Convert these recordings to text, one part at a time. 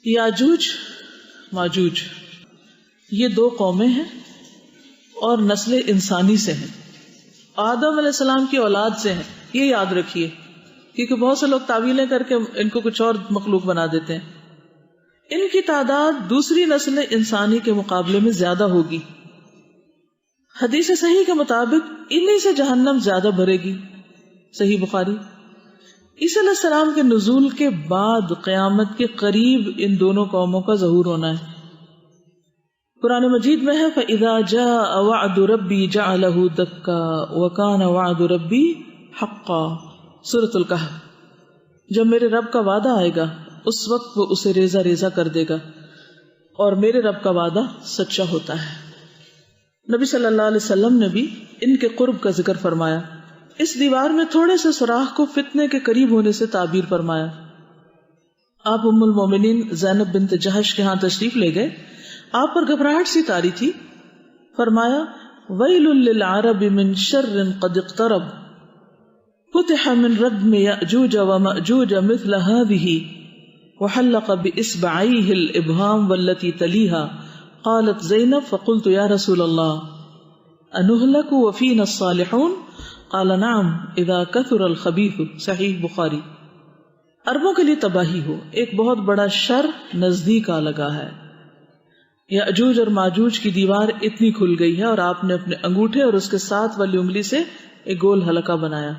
یاجوج ماجوج یہ دو قومیں ہیں اور نسل انسانی سے ہیں، آدم علیہ السلام کی اولاد سے ہیں، یہ یاد رکھیے، کیونکہ بہت سے لوگ تعویلیں کر کے ان کو کچھ اور مخلوق بنا دیتے ہیں۔ ان کی تعداد دوسری نسل انسانی کے مقابلے میں زیادہ ہوگی۔ حدیث صحیح کے مطابق انہی سے جہنم زیادہ بھرے گی، صحیح بخاری۔ عیسی علیہ السلام کے نزول کے بعد قیامت کے قریب ان دونوں قوموں کا ظہور ہونا ہے۔ قرآن مجید میں ہے فَإِذَا جَاءَ وَعْدُ رَبِّي جَعَلَهُ دَكَّا وَكَانَ وَعْدُ رَبِّي حَقًّا، سورۃ الکہف۔ جب میرے رب کا وعدہ آئے گا اس وقت وہ اسے ریزہ ریزہ کر دے گا، اور میرے رب کا وعدہ سچا ہوتا ہے۔ نبی صلی اللہ علیہ وسلم نے بھی ان کے قرب کا ذکر فرمایا، اس دیوار میں تھوڑے سے سوراخ کو فتنے کے قریب ہونے سے تعبیر فرمایا۔ آپ ام المومنین زینب بنت جہش کے ہاں تشریف لے گئے، آپ پر گھبراہٹ سی طاری تھی، فرمایا ویل للعرب من شر قد اقترب فتح من ردم یأجوج ومأجوج مثل هذه وحلق بإصبعيه الإبهام والتي تليها قالت زینب فقلت یا رسول اللہ انہلک وفینا الصالحون قال نعم اذا كثر الخبیث، صحیح بخاری۔ عربوں کے لیے تباہی ہو، ایک بہت بڑا شر نزدیک آ لگا ہے۔ یاجوج اور ماجوج کی دیوار اتنی کھل گئی ہے اور آپ نے اپنے انگوٹھے اور اس کے ساتھ والی انگلی سے ایک گول حلقہ بنایا۔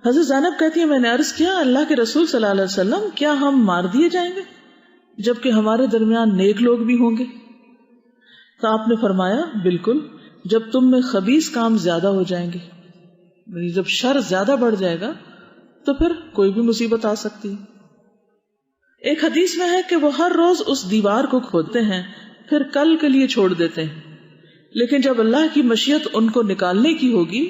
حضرت زینب کہتی ہے میں نے عرض کیا اللہ کے رسول صلی اللہ علیہ وسلم کیا ہم مار دیے جائیں گے جبکہ ہمارے درمیان نیک لوگ بھی ہوں گے؟ تو آپ نے فرمایا بالکل، جب تم میں خبیث کام زیادہ ہو جائیں گے، جب شر زیادہ بڑھ جائے گا تو پھر کوئی بھی مصیبت آ سکتی ہے۔ ایک حدیث میں ہے کہ وہ ہر روز اس دیوار کو کھودتے ہیں پھر کل کے لیے چھوڑ دیتے ہیں، لیکن جب اللہ کی مشیت ان کو نکالنے کی ہوگی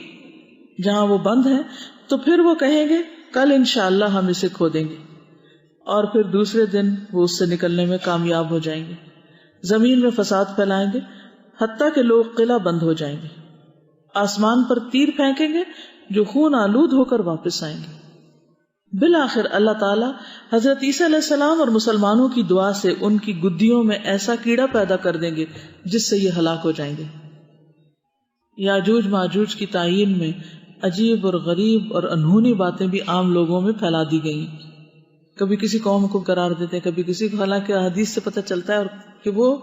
جہاں وہ بند ہے تو پھر وہ کہیں گے کل انشاءاللہ ہم اسے کھودیں گے، اور پھر دوسرے دن وہ اس سے نکلنے میں کامیاب ہو جائیں گے، زمین میں فساد پھیلائیں گے حتیٰ کہ لوگ قلعہ بند ہو جائیں گے، آسمان پر تیر پھینکیں گے جو خون آلود ہو کر واپس آئیں گے۔ بالآخر اللہ تعالیٰ حضرت عیسیٰ علیہ السلام اور مسلمانوں کی دعا سے ان کی گدیوں میں ایسا کیڑا پیدا کر دیں گے جس سے یہ ہلاک ہو جائیں گے۔ یاجوج ماجوج کی تعین میں عجیب اور غریب اور انہونی باتیں بھی عام لوگوں میں پھیلا دی گئی، کبھی کسی قوم کو قرار دیتے ہیں، کبھی کسی کو، حالانکہ حدیث سے پتہ چلتا ہے اور کہ وہ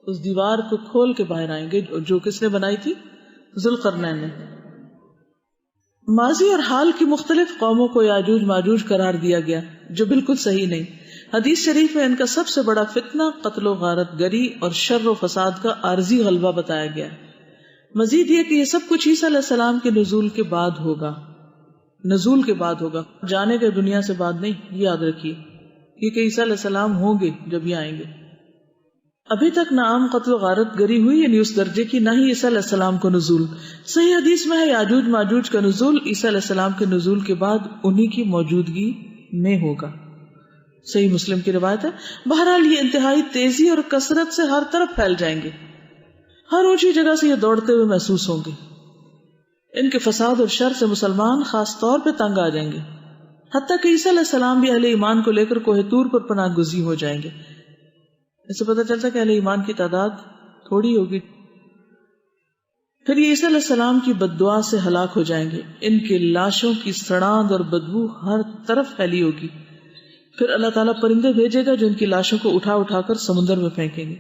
اس دیوار کو کھول کے باہر آئیں گے جو کس نے بنائی تھی؟ ذوالقرنین نے۔ ماضی اور حال کی مختلف قوموں کو یاجوج ماجوج قرار دیا گیا جو بالکل صحیح نہیں۔ حدیث شریف میں ان کا سب سے بڑا فتنہ قتل و غارت گری اور شر و فساد کا عارضی غلبہ بتایا گیا ہے۔ مزید یہ کہ یہ سب کچھ عیسیٰ علیہ السلام کے نزول کے بعد ہوگا، نزول کے بعد ہوگا، جانے کے دنیا سے بعد نہیں، یہ یاد رکھیے، کیونکہ عیسیٰ علیہ السلام ہوں گے جب یہ آئیں گے۔ ابھی تک نہ عام قتل و غارت گری ہوئی یعنی اس درجے کی، نہ ہی عیسیٰ علیہ السلام کو نزول۔ صحیح حدیث میں ہے یاجوج ماجوج کا نزول عیسیٰ علیہ السلام کے نزول کے بعد انہی کی موجودگی میں ہوگا، صحیح مسلم کی روایت ہے۔ بہرحال یہ انتہائی تیزی اور کثرت سے ہر طرف پھیل جائیں گے، ہر اونچی جگہ سے یہ دوڑتے ہوئے محسوس ہوں گے۔ ان کے فساد اور شر سے مسلمان خاص طور پہ تنگ آ جائیں گے، حتیٰ کہ عیسیٰ علیہ السلام بھی اہل ایمان کو لے کر کوہ طور پر پناہ گزین ہو جائیں گے۔ اس سے پتہ چلتا ہے کہ اہل ایمان کی تعداد تھوڑی ہوگی۔ پھر یہ عیسیٰ علیہ السلام کی بد دعا سے ہلاک ہو جائیں گے، ان کی لاشوں کی سڑاند اور بدبو ہر طرف پھیلی ہوگی۔ پھر اللہ تعالیٰ پرندے بھیجے گا جو ان کی لاشوں کو اٹھا اٹھا کر سمندر میں پھینکیں گے۔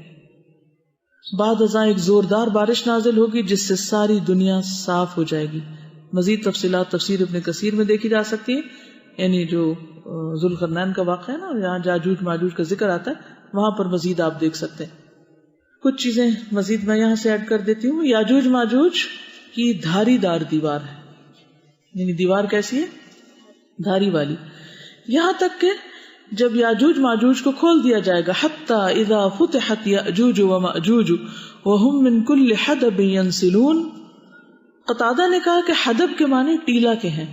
بعد ازاں ایک زوردار بارش نازل ہوگی جس سے ساری دنیا صاف ہو جائے گی۔ مزید تفصیلات تفسیر ابن کثیر میں دیکھی جا سکتی ہے، یعنی جو ذوالقرنین کا واقعہ ہے نا، جہاں یاجوج ماجوج کا ذکر آتا ہے وہاں پر مزید آپ دیکھ سکتے ہیں۔ کچھ چیزیں مزید میں یہاں سے ایڈ کر دیتی ہوں۔ یاجوج ماجوج کی دھاری دار دیوار ہے، یعنی دیوار کیسی ہے؟ دھاری والی، یہاں تک کہ جب یاجوج ماجوج کو کھول دیا جائے گا حتی اذا فتحت یاجوج وماجوج وهم من کل حدب ینسلون۔ قتادہ نے کہا کہ حدب کے معنی ٹیلا کے ہیں،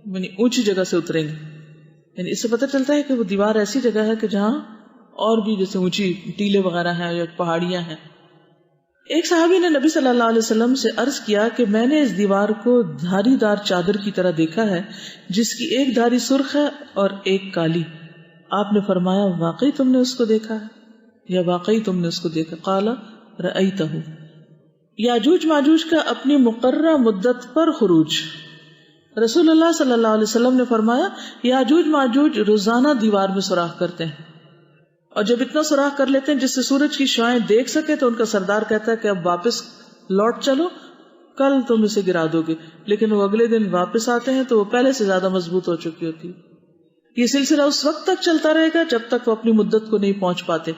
یعنی اونچی جگہ سے اتریں گے، یعنی اس سے پتہ چلتا ہے کہ وہ دیوار ایسی جگہ ہے کہ جہاں اور بھی جیسے اونچی ٹیلے وغیرہ ہیں یا پہاڑیاں ہیں۔ ایک صحابی نے نبی صلی اللہ علیہ وسلم سے عرض کیا کہ میں نے اس دیوار کو دھاری دار چادر کی طرح دیکھا ہے جس کی ایک دھاری سرخ ہے اور ایک کالی، آپ نے فرمایا واقعی تم نے اس کو دیکھا ہے یا واقعی تم نے اس کو دیکھا؟ قال رأیتہ. یاجوج ماجوج کا اپنی مقررہ مدت پر خروج. رسول اللہ صلی اللہ علیہ وسلم نے فرمایا یاجوج ماجوج روزانہ دیوار میں سوراخ کرتے ہیں، اور جب اتنا سوراخ کر لیتے ہیں جس سے سورج کی شعاعیں دیکھ سکے تو ان کا سردار کہتا ہے کہ اب واپس لوٹ چلو، کل تم اسے گرا دو گے. لیکن وہ اگلے دن واپس آتے ہیں تو وہ پہلے سے زیادہ مضبوط ہو چکی ہوتی. یہ سلسلہ اس وقت تک چلتا رہے گا جب تک وہ اپنی مدت کو نہیں پہنچ پاتے،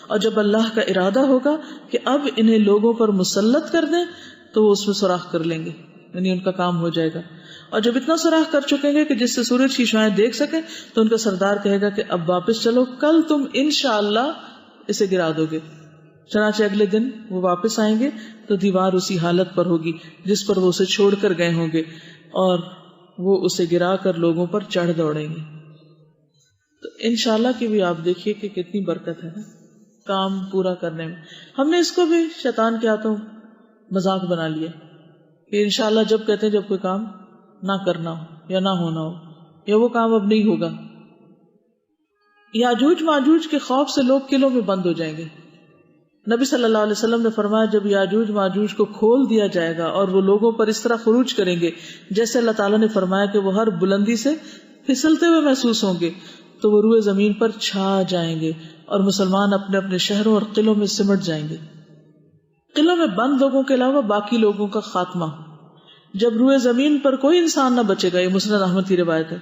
اور جب اللہ کا ارادہ ہوگا کہ اب انہیں لوگوں پر مسلط کر دیں تو وہ اس میں سوراخ کر لیں گے، یعنی ان کا کام ہو جائے گا. اور جب اتنا سوراخ کر چکیں گے کہ جس سے سورج کی شعاعیں دیکھ سکیں تو ان کا سردار کہے گا کہ اب واپس چلو، کل تم انشاءاللہ اسے گرا دو گے. چنانچہ اگلے دن وہ واپس آئیں گے تو دیوار اسی حالت پر ہوگی جس پر وہ اسے چھوڑ کر گئے ہوں گے، اور وہ اسے گرا کر لوگوں پر چڑھ دوڑیں گے. تو انشاءاللہ کی بھی آپ دیکھیے کہ کتنی برکت ہے کام پورا کرنے میں. ہم نے اس کو بھی شیطان کے ہاتھوں مذاق بنا لیا کہ انشاءاللہ جب کہتے ہیں جب کوئی کام نہ کرنا ہو یا نہ ہونا ہو یا وہ کام اب نہیں ہوگا. یاجوج ماجوج کے خوف سے لوگ قلعوں میں بند ہو جائیں گے. نبی صلی اللہ علیہ وسلم نے فرمایا جب یاجوج ماجوج کو کھول دیا جائے گا اور وہ لوگوں پر اس طرح خروج کریں گے جیسے اللہ تعالیٰ نے فرمایا کہ وہ ہر بلندی سے پھسلتے ہوئے محسوس ہوں گے، تو وہ روئے زمین پر چھا جائیں گے اور مسلمان اپنے اپنے شہروں اور قلعوں میں سمٹ جائیں گے. قلعوں میں بند لوگوں کے علاوہ باقی لوگوں کا خاتمہ. جب روئے زمین پر کوئی انسان نہ بچے گا، یہ مسند احمد کی روایت ہے،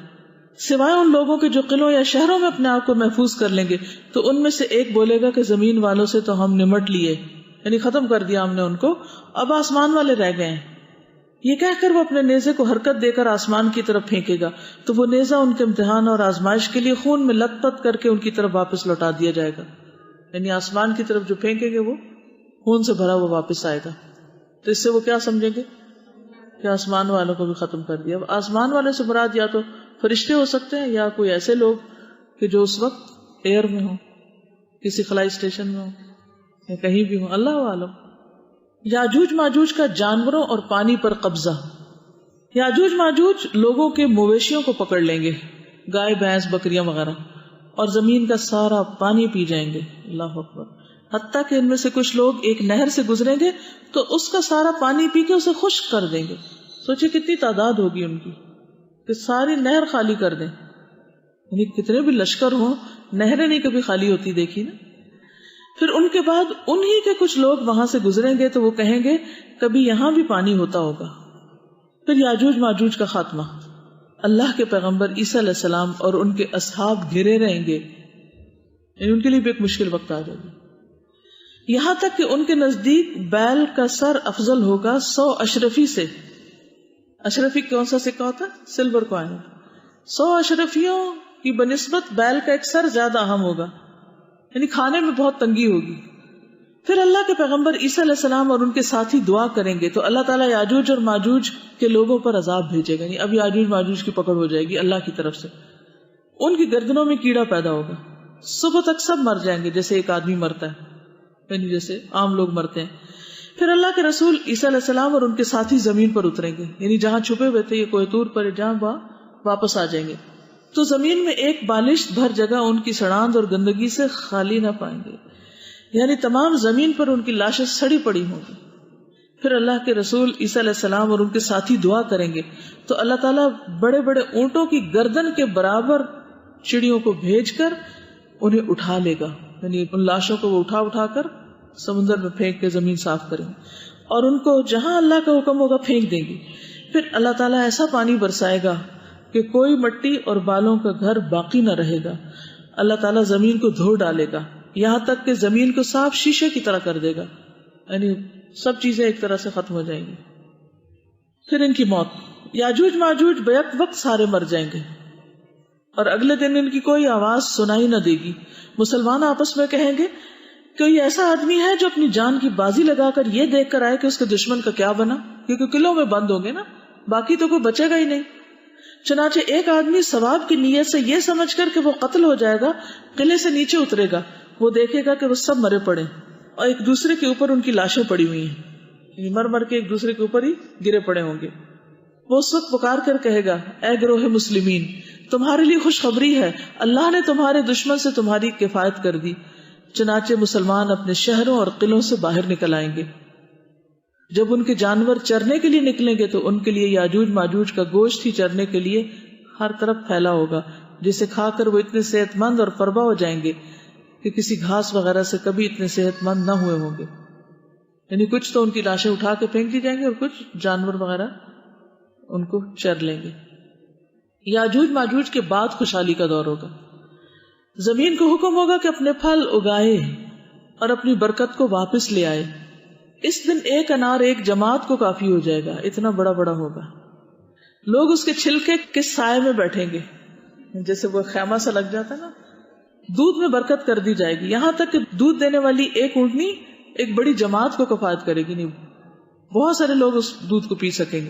سوائے ان لوگوں کے جو قلعوں یا شہروں میں اپنے آپ کو محفوظ کر لیں گے، تو ان میں سے ایک بولے گا کہ زمین والوں سے تو ہم نمٹ لیے، یعنی ختم کر دیا ہم نے ان کو، اب آسمان والے رہ گئے ہیں. یہ کہہ کر وہ اپنے نیزے کو حرکت دے کر آسمان کی طرف پھینکے گا تو وہ نیزہ ان کے امتحان اور آزمائش کے لیے خون میں لت پت کر کے ان کی طرف واپس لوٹا دیا جائے گا. یعنی آسمان کی طرف جو پھینکیں گے وہ خون سے بھرا وہ واپس آئے گا. تو اس سے وہ کیا سمجھیں گے کہ آسمان والوں کو بھی ختم کر دیا. اب آسمان والے سے مراد یا تو فرشتے ہو سکتے ہیں یا کوئی ایسے لوگ کہ جو اس وقت ایئر میں ہوں، کسی خلائی اسٹیشن میں ہوں یا کہیں بھی ہوں، اللہ عالم. یاجوج ماجوج کا جانوروں اور پانی پر قبضہ. یاجوج ماجوج لوگوں کے مویشیوں کو پکڑ لیں گے، گائے بھینس بکریاں وغیرہ، اور زمین کا سارا پانی پی جائیں گے. اللہ اکبر. حتیٰ کہ ان میں سے کچھ لوگ ایک نہر سے گزریں گے تو اس کا سارا پانی پی کے اسے خشک کر دیں گے. سوچے کتنی تعداد ہوگی ان کی کہ ساری نہر خالی کر دیں. یعنی کتنے بھی لشکر ہوں، نہریں نہیں کبھی خالی ہوتی دیکھی نا. پھر ان کے بعد انہی کے کچھ لوگ وہاں سے گزریں گے تو وہ کہیں گے کبھی یہاں بھی پانی ہوتا ہوگا. پھر یاجوج ماجوج کا خاتمہ. اللہ کے پیغمبر عیسیٰ علیہ السلام اور ان کے اصحاب گھرے رہیں گے، یعنی ان کے لیے بھی ایک مشکل وقت آ جائے گا. یہاں تک کہ ان کے نزدیک بیل کا سر افضل ہوگا 100 اشرفی سے. اشرفی کون سا سکہ ہوتا ہے؟ Silver coin. 100 اشرفیوں کی بنسبت بیل کا ایک سر زیادہ اہم ہوگا، یعنی کھانے میں بہت تنگی ہوگی. پھر اللہ کے پیغمبر عیسیٰ علیہ السلام اور ان کے ساتھی دعا کریں گے تو اللہ تعالیٰ یاجوج اور ماجوج کے لوگوں پر عذاب بھیجے گا. یعنی اب یاجوج ماجوج کی پکڑ ہو جائے گی اللہ کی طرف سے. ان کی گردنوں میں کیڑا پیدا ہوگا، صبح تک سب مر جائیں گے جیسے ایک آدمی مرتا ہے، یعنی جیسے عام لوگ مرتے ہیں. پھر اللہ کے رسول عیسیٰ علیہ السلام اور ان کے ساتھی زمین پر اتریں گے، یعنی جہاں چھپے ہوئے تھے یہ کوہ طور پر، جہاں وہاں واپس آ جائیں گے. تو زمین میں ایک بالشت بھر جگہ ان کی سڑاند اور گندگی سے خالی نہ پائیں گے، یعنی تمام زمین پر ان کی لاشیں سڑی پڑی ہوں گی. پھر اللہ کے رسول عیسیٰ علیہ السلام اور ان کے ساتھی دعا کریں گے تو اللہ تعالیٰ بڑے بڑے اونٹوں کی گردن کے برابر چڑیوں کو بھیج کر انہیں اٹھا لے گا، یعنی ان لاشوں کو وہ اٹھا اٹھا کر سمندر میں پھینک کے زمین صاف کریں گے اور ان کو جہاں اللہ کا حکم ہوگا پھینک دیں گے. پھر اللہ تعالیٰ ایسا پانی برسائے گا کہ کوئی مٹی اور بالوں کا گھر باقی نہ رہے گا. اللہ تعالیٰ زمین کو دھو ڈالے گا یہاں تک کہ زمین کو صاف شیشے کی طرح کر دے گا، یعنی سب چیزیں ایک طرح سے ختم ہو جائیں گی. پھر ان کی موت. یاجوج ماجوج بیک وقت سارے مر جائیں گے اور اگلے دن ان کی کوئی آواز سنائی نہ دے گی. مسلمان آپس میں کہیں گے کوئی ایسا آدمی ہے جو اپنی جان کی بازی لگا کر یہ دیکھ کر آئے کہ اس کے دشمن کا کیا بنا، کیونکہ قلعوں میں بند ہوں گے نا، باقی تو کوئی بچے گا ہی نہیں. چنانچہ ایک آدمی ثواب کی نیت سے یہ سمجھ کر کہ وہ قتل ہو جائے گا قلعے سے نیچے اترے گا. وہ دیکھے گا کہ وہ سب مرے پڑے اور ایک دوسرے کے اوپر ان کی لاشیں پڑی ہوئی ہیں، مر مر کے ایک دوسرے کے اوپر ہی گرے پڑے ہوں گے. وہ اس وقت پکار کر کہے گا اے گروہ مسلمین، تمہارے لیے خوشخبری ہے، اللہ نے تمہارے دشمن سے تمہاری کفایت کر دی، چنانچہ مسلمان اپنے شہروں اور قلعوں سے باہر نکل آئیں گے۔ جب ان کے جانور چرنے کے لیے نکلیں گے تو ان کے لیے یاجوج ماجوج کا گوشت ہی چرنے کے لیے ہر طرف پھیلا ہوگا، جسے کھا کر وہ اتنے صحت مند اور فربا ہو جائیں گے کہ کسی گھاس وغیرہ سے کبھی اتنے صحت مند نہ ہوئے ہوں گے۔ یعنی کچھ تو ان کی لاشیں اٹھا کے پھینک دی جائیں گے اور کچھ جانور وغیرہ ان کو چر لیں گے۔ یاجوج ماجوج کے بعد خوشحالی کا دور ہوگا۔ زمین کو حکم ہوگا کہ اپنے پھل اگائے اور اپنی برکت کو واپس لے آئے۔ اس دن ایک انار ایک جماعت کو کافی ہو جائے گا، اتنا بڑا بڑا ہوگا۔ لوگ اس کے چھلکے کے سائے میں بیٹھیں گے، جیسے وہ خیمہ سا لگ جاتا ہے نا۔ دودھ میں برکت کر دی جائے گی، یہاں تک کہ دودھ دینے والی ایک اونٹنی ایک بڑی جماعت کو کفایت کرے گی، نہیں بہت سارے لوگ اس دودھ کو پی سکیں گے۔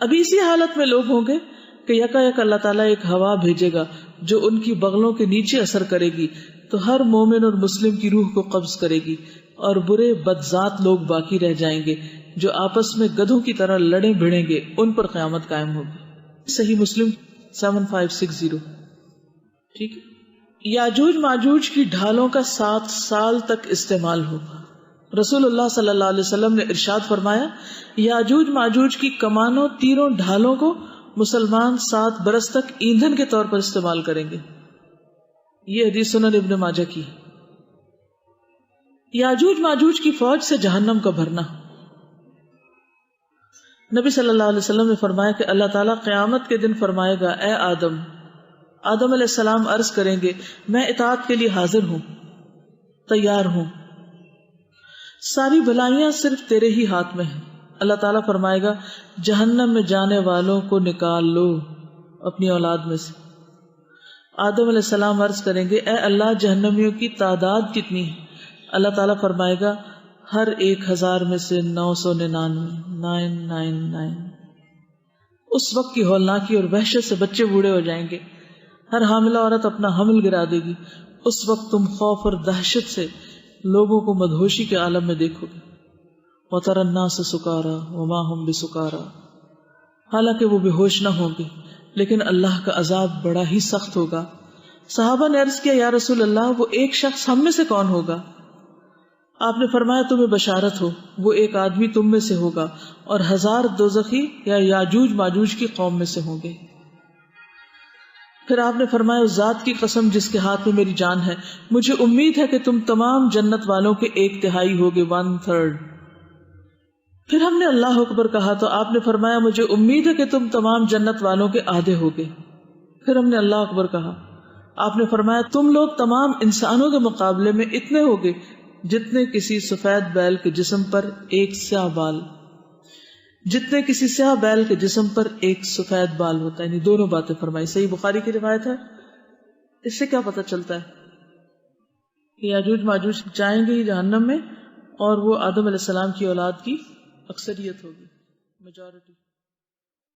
ابھی اسی حالت میں لوگ ہوں گے کہ یکا یک اللہ تعالیٰ ایک ہوا بھیجے گا جو ان کی بغلوں کے نیچے اثر کرے گی تو ہر مومن اور مسلم کی روح کو قبض کرے گی، اور برے بدذات لوگ باقی رہ جائیں گے جو آپس میں گدھوں کی طرح لڑیں بھڑیں گے، ان پر قیامت قائم ہوگی۔ صحیح مسلم 7560۔ ٹھیک ہے۔ یاجوج ماجوج کی ڈھالوں کا 7 سال تک استعمال ہوگا۔ رسول اللہ صلی اللہ علیہ وسلم نے ارشاد فرمایا، یاجوج ماجوج کی کمانوں، تیروں، ڈھالوں کو مسلمان 7 برس تک ایندھن کے طور پر استعمال کریں گے۔ یہ حدیث سنن ابن ماجہ کی۔ یاجوج ماجوج کی فوج سے جہنم کا بھرنا۔ نبی صلی اللہ علیہ وسلم نے فرمایا کہ اللہ تعالیٰ قیامت کے دن فرمائے گا، اے آدم۔ آدم علیہ السلام عرض کریں گے، میں اطاعت کے لیے حاضر ہوں، تیار ہوں، ساری بھلائیاں صرف تیرے ہی ہاتھ میں ہیں۔ اللہ تعالیٰ فرمائے گا، جہنم میں جانے والوں کو نکال لو اپنی اولاد میں سے۔ آدم علیہ السلام عرض کریں گے، اے اللہ، جہنمیوں کی تعداد کتنی ہے؟ اللہ تعالیٰ فرمائے گا، ہر 1000 میں سے 999۔ اس وقت کی ہولناکی اور وحشت سے بچے بوڑھے ہو جائیں گے، ہر حاملہ عورت اپنا حمل گرا دے گی۔ اس وقت تم خوف اور دہشت سے لوگوں کو مدہوشی کے عالم میں دیکھو گے۔ وَتَرَى النَّاسَ سُكَارَىٰ وَمَا هُمْ بِسُكَارَىٰ، حالانکہ وہ بے ہوش نہ ہوں گے، لیکن اللہ کا عذاب بڑا ہی سخت ہوگا۔ صحابہ نے عرض کیا، یا رسول اللہ، وہ ایک شخص ہم میں سے کون ہوگا؟ آپ نے فرمایا، تمہیں بشارت ہو، وہ ایک آدمی تم میں سے ہوگا اور 1000 دوزخی یا یاجوج ماجوج کی قوم میں سے ہوں گے۔ پھر آپ نے فرمایا، اس ذات کی قسم جس کے ہاتھ میں میری جان ہے، مجھے امید ہے کہ تم تمام جنت والوں کے 1/3 ہوگے، 1/3۔ پھر ہم نے اللہ اکبر کہا تو آپ نے فرمایا، مجھے امید ہے کہ تم تمام جنت والوں کے آدھے ہوگے۔ پھر ہم نے اللہ اکبر کہا، آپ نے فرمایا، تم لوگ تمام انسانوں کے مقابلے میں اتنے ہوگے جتنے کسی سفید بیل کے جسم پر ایک سیاہ بال، جتنے کسی سیاہ بیل کے جسم پر ایک سفید بال ہوتا ہے۔ یعنی دونوں باتیں فرمائی۔ صحیح بخاری کی روایت ہے۔ اس سے کیا پتہ چلتا ہے کہ یاجوج ماجوج جائیں گے ہی جہنم میں، اور وہ آدم علیہ السلام کی اولاد کی اکثریت ہوگی، میجورٹی۔